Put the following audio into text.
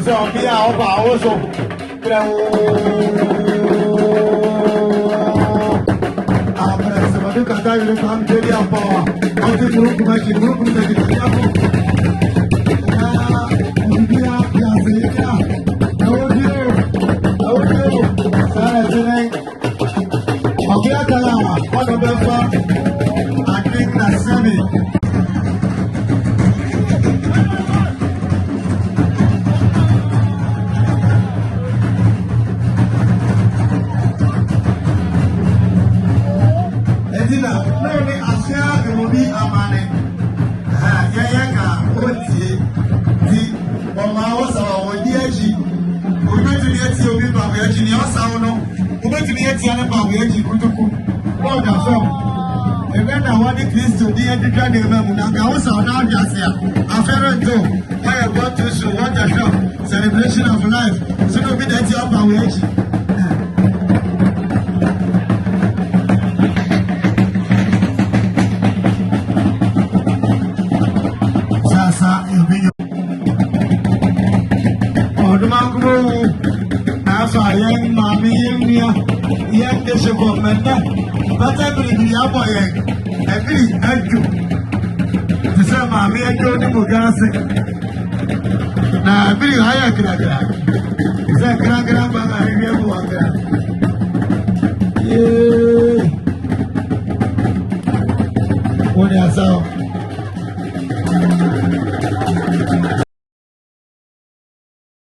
So, me out, also. I'm going to come to the power. I'll do the group I think that's seven. Kristo di edika de mamu na ga wosa na abiase a afere to why go to show what the hell celebration of life so no be that up and we sasa ebi odumangu na fa yen mami yen yen de se ko mena bata bi ya boy every echo to say mommy echo ni mugase na every higher kra say kra ba na riwe mo anga yeah